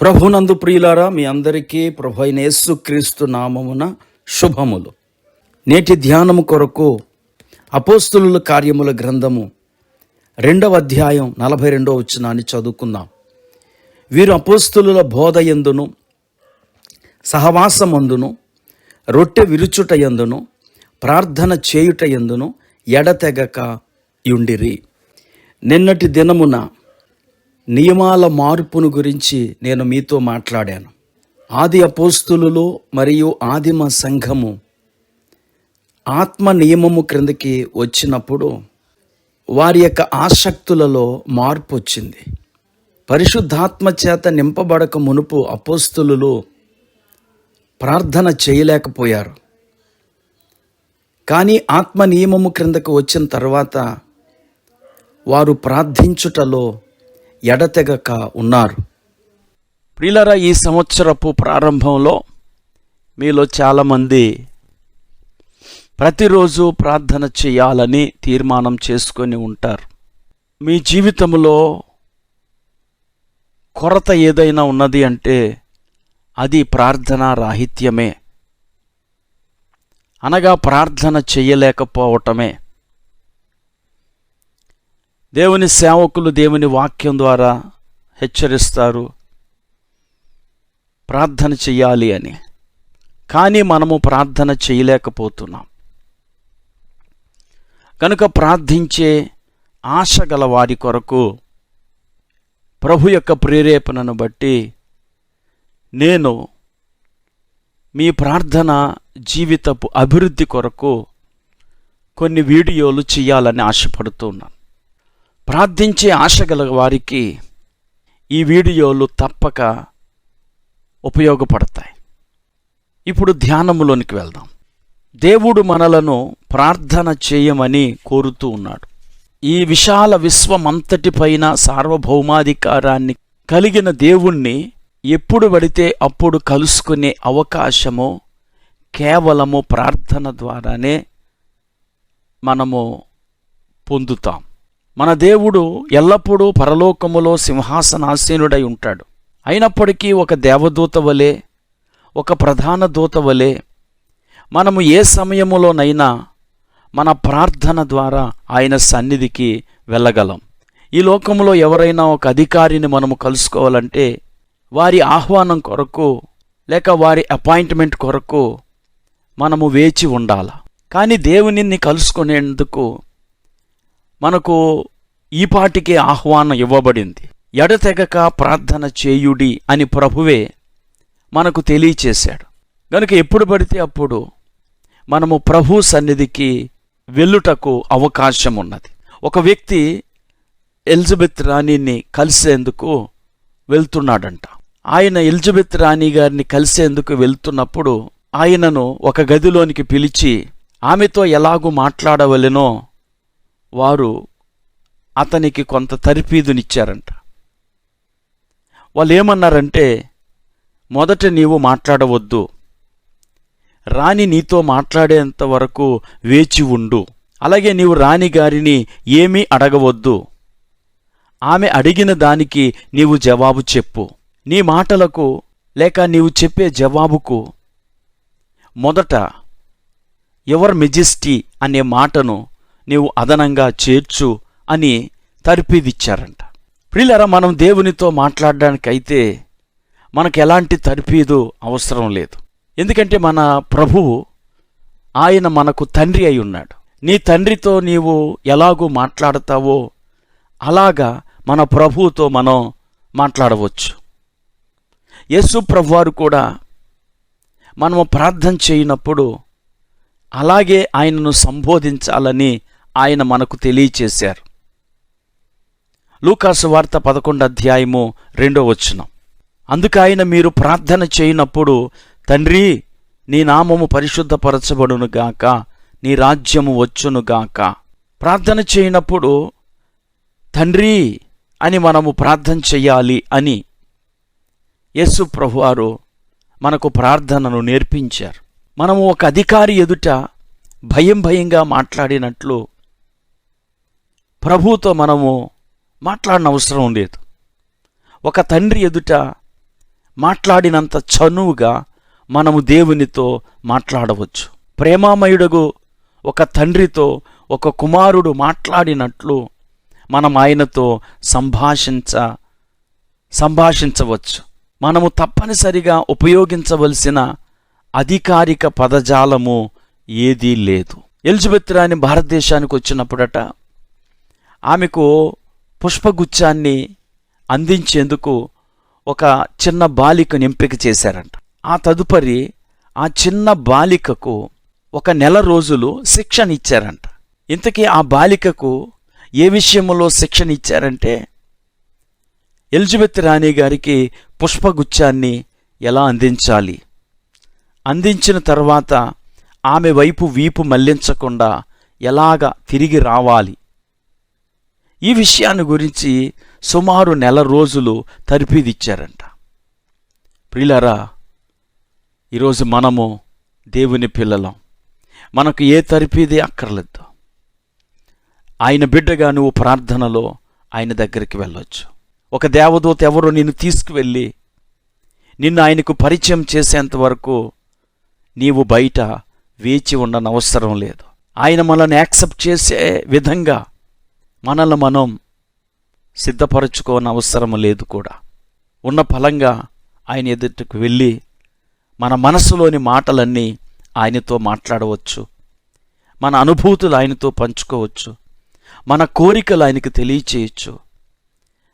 ప్రభునందు ప్రియులారా, మీ అందరికీ ప్రభు అయిన యేసుక్రీస్తు నామమున శుభములు. నేటి ధ్యానము కొరకు అపోస్తలుల కార్యముల గ్రంథము 2వ అధ్యాయం 42వ వచనాన్ని చదువుకుందాం. వీరు అపోస్తలుల బోధ యందును, సహవాసమందును, రొట్టె విరుచుట యందును, ప్రార్థన చేయుట యందును ఎడతెగక యుండిరి. నిన్నటి దినమున నియమాల మార్పును గురించి నేను మీతో మాట్లాడాను. ఆది అపోస్తులు మరియు ఆదిమ సంఘము ఆత్మ నియమము క్రిందకి వచ్చినప్పుడు వారి యొక్క ఆసక్తులలో మార్పు వచ్చింది. పరిశుద్ధాత్మ చేత నింపబడక మునుపు అపోస్తులు ప్రార్థన చేయలేకపోయారు. కానీ ఆత్మ నియమము క్రిందకు వచ్చిన తర్వాత వారు ప్రార్థించుటలో ఎడతెగక ఉన్నారు. ప్రియులారా, ఈ సంవత్సరపు ప్రారంభంలో మీలో చాలామంది ప్రతిరోజు ప్రార్థన చేయాలని తీర్మానం చేసుకొని ఉంటారు. మీ జీవితంలో కొరత ఏదైనా ఉన్నది అంటే అది ప్రార్థనా రాహిత్యమే, అనగా ప్రార్థన చేయలేకపోవటమే. దేవుని సేవకులు దేవుని వాక్యం ద్వారా హెచ్చరిస్తారు ప్రార్థన చెయ్యాలి అని. కానీ మనము ప్రార్థన చేయలేకపోతున్నాం. కనుక ప్రార్థించే ఆశ గల వారి కొరకు ప్రభు యొక్క ప్రేరేపణను బట్టి నేను మీ ప్రార్థన జీవితపు అభివృద్ధి కొరకు కొన్ని వీడియోలు చేయాలని ఆశపడుతున్నాను. ప్రార్థించే ఆశ గల వారికి ఈ వీడియోలు తప్పక ఉపయోగపడతాయి. ఇప్పుడు ధ్యానములోనికి వెళ్దాం. దేవుడు మనలను ప్రార్థన చేయమని కోరుతూ ఉన్నాడు. ఈ విశాల విశ్వమంతటిపైన సార్వభౌమాధికారాన్ని కలిగిన దేవుణ్ణి ఎప్పుడు పడితే అప్పుడు కలుసుకునే అవకాశము కేవలము ప్రార్థన ద్వారానే మనము పొందుతాం. మన దేవుడు ఎల్లప్పుడూ పరలోకములో సింహాసనాసీనుడై ఉంటాడు. అయినప్పటికీ ఒక దేవదూత వలె, ఒక ప్రధాన దూత వలె మనము ఏ సమయములోనైనా మన ప్రార్థన ద్వారా ఆయన సన్నిధికి వెళ్ళగలం. ఈ లోకంలో ఎవరైనా ఒక అధికారిని మనము కలుసుకోవాలంటే వారి ఆహ్వానం కొరకు లేక వారి అపాయింట్మెంట్ కొరకు మనము వేచి ఉండాల. కానీ దేవునిని కలుసుకునేందుకు మనకు ఈపాటికే ఆహ్వానం ఇవ్వబడింది. ఎడతెగక ప్రార్థన చేయుడి అని ప్రభువే మనకు తెలియచేశాడు. గనుక ఎప్పుడు పడితే అప్పుడు మనము ప్రభు సన్నిధికి వెళ్ళుటకు అవకాశం ఉన్నది. ఒక వ్యక్తి ఎలిజబెత్ రాణిని కలిసేందుకు వెళ్తున్నాడంట. ఆయన ఎలిజబెత్ రాణి గారిని కలిసేందుకు వెళ్తున్నప్పుడు ఆయనను ఒక గదిలోనికి పిలిచి ఆమెతో ఎలాగూ మాట్లాడవలెనో వారు అతనికి కొంత తర్ఫీదునిచ్చారంట. వాళ్ళు ఏమన్నారంటే, మొదట నీవు మాట్లాడవద్దు, రాణి నీతో మాట్లాడేంత వరకు వేచి ఉండు. అలాగే నీవు రాణి గారిని ఏమీ అడగవద్దు. ఆమె అడిగిన దానికి నీవు జవాబు చెప్పు. నీ మాటలకు లేక నీవు చెప్పే జవాబుకు మొదట యువర్ మెజెస్టీ అనే మాటను నీవు అదనంగా చేర్చు అని తర్ఫీదిచ్చారంట. ప్రియులారా, మనం దేవునితో మాట్లాడడానికైతే మనకు ఎలాంటి తర్ఫీదు అవసరం లేదు. ఎందుకంటే మన ప్రభువు ఆయన మనకు తండ్రి అయి ఉన్నాడు. నీ తండ్రితో నీవు ఎలాగూ మాట్లాడతావో అలాగా మన ప్రభువుతో మనం మాట్లాడవచ్చు. యేసు ప్రభువారు కూడా మనము ప్రార్థన చేయనప్పుడు అలాగే ఆయనను సంబోధించాలని ఆయన మనకు తెలియచేశారు. లూకాసు వార్త 11వ అధ్యాయము 2వ వచనం. అందుకు ఆయన, మీరు ప్రార్థన చేయనప్పుడు తండ్రి, నీ నామము పరిశుద్ధపరచబడునుగాక, నీ రాజ్యము వచ్చునుగాక. ప్రార్థన చేయనప్పుడు తండ్రి అని మనము ప్రార్థన చెయ్యాలి అని యేసు ప్రభువారు మనకు ప్రార్థనను నేర్పించారు. మనము ఒక అధికారి ఎదుట భయంగా మాట్లాడినట్లు ప్రభువుతో మనము మాట్లాడిన అవసరం లేదు. ఒక తండ్రి ఎదుట మాట్లాడినంత చనువుగా మనము దేవునితో మాట్లాడవచ్చు. ప్రేమామయుడగు ఒక తండ్రితో ఒక కుమారుడు మాట్లాడినట్లు మనం ఆయనతో సంభాషించవచ్చు. మనము తప్పనిసరిగా ఉపయోగించవలసిన అధికారిక పదజాలము ఏదీ లేదు. ఎలిజబెత్ రాణి భారతదేశానికి వచ్చినప్పుడట ఆమెకు పుష్పగుచ్చాన్ని అందించేందుకు ఒక చిన్న బాలికను ఎంపిక చేశారంట. ఆ తదుపరి ఆ చిన్న బాలికకు 1 నెల రోజులు శిక్షణ ఇచ్చారంట. ఇంతకీ ఆ బాలికకు ఏ విషయంలో శిక్షణ ఇచ్చారంటే ఎలిజబెత్ రాణి గారికి పుష్పగుచ్చాన్ని ఎలా అందించాలి, అందించిన తర్వాత ఆమె వైపు వీపు మళ్లించకుండా ఎలాగా తిరిగి రావాలి, ఈ విషయాన్ని గురించి సుమారు 1 నెల రోజులు తర్ఫీదిచ్చారంట. ప్రియులారా, ఈరోజు మనము దేవుని పిల్లలం. మనకు ఏ తర్ఫీది అక్కర్లేదు. ఆయన బిడ్డగా నువ్వు ప్రార్థనలో ఆయన దగ్గరికి వెళ్ళొచ్చు. ఒక దేవదూత ఎవరో నిన్ను తీసుకువెళ్ళి నిన్ను ఆయనకు పరిచయం చేసేంత వరకు నీవు బయట వేచి ఉండనవసరం లేదు. ఆయన మనల్ని యాక్సెప్ట్ చేసే విధంగా మనల్ని మనం సిద్ధపరచుకోనవసరం లేదు కూడా. ఉన్న ఫలంగా ఆయన ఎదుటకు వెళ్ళి మన మనసులోని మాటలన్నీ ఆయనతో మాట్లాడవచ్చు. మన అనుభూతులు ఆయనతో పంచుకోవచ్చు. మన కోరికలు ఆయనకు తెలియచేయచ్చు.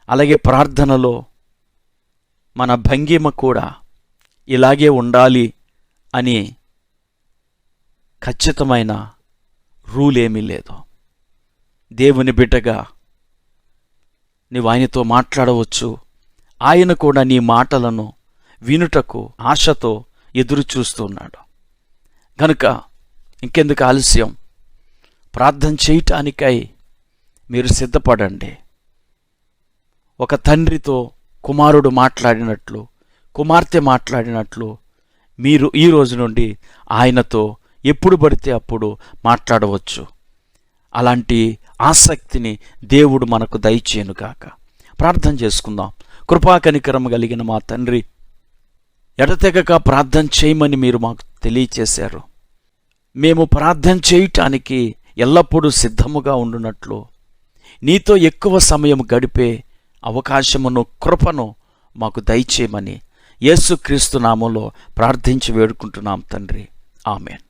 అలాగే ప్రార్థనలో మన భంగిమ కూడా ఇలాగే ఉండాలి అని ఖచ్చితమైన రూల్ ఏమీ లేదు. దేవుని బిడ్డగా నీవు ఆయనతో మాట్లాడవచ్చు. ఆయన కూడా నీ మాటలను వినుటకు ఆశతో ఎదురు చూస్తున్నాడు. కనుక ఇంకెందుకు ఆలస్యం, ప్రార్థన చేయటానికై మీరు సిద్ధపడండి. ఒక తండ్రితో కుమారుడు మాట్లాడినట్లు, కుమార్తె మాట్లాడినట్లు మీరు ఈ రోజు నుండి ఆయనతో ఎప్పుడు పడితే అప్పుడు మాట్లాడవచ్చు. అలాంటి ఆసక్తిని దేవుడు మనకు దయచేయునుగాక. ప్రార్థన చేసుకుందాం. కృపాకనికరం కలిగిన మా తండ్రి, ఎడతెగక ప్రార్థన చేయమని మీరు మాకు తెలియచేశారు. మేము ప్రార్థన చేయటానికి ఎల్లప్పుడూ సిద్ధముగా ఉండునట్లు నీతో ఎక్కువ సమయం గడిపే అవకాశమును, కృపను మాకు దయచేయమని యేసుక్రీస్తు నామములో ప్రార్థించి వేడుకుంటున్నాం తండ్రి. ఆమేన్.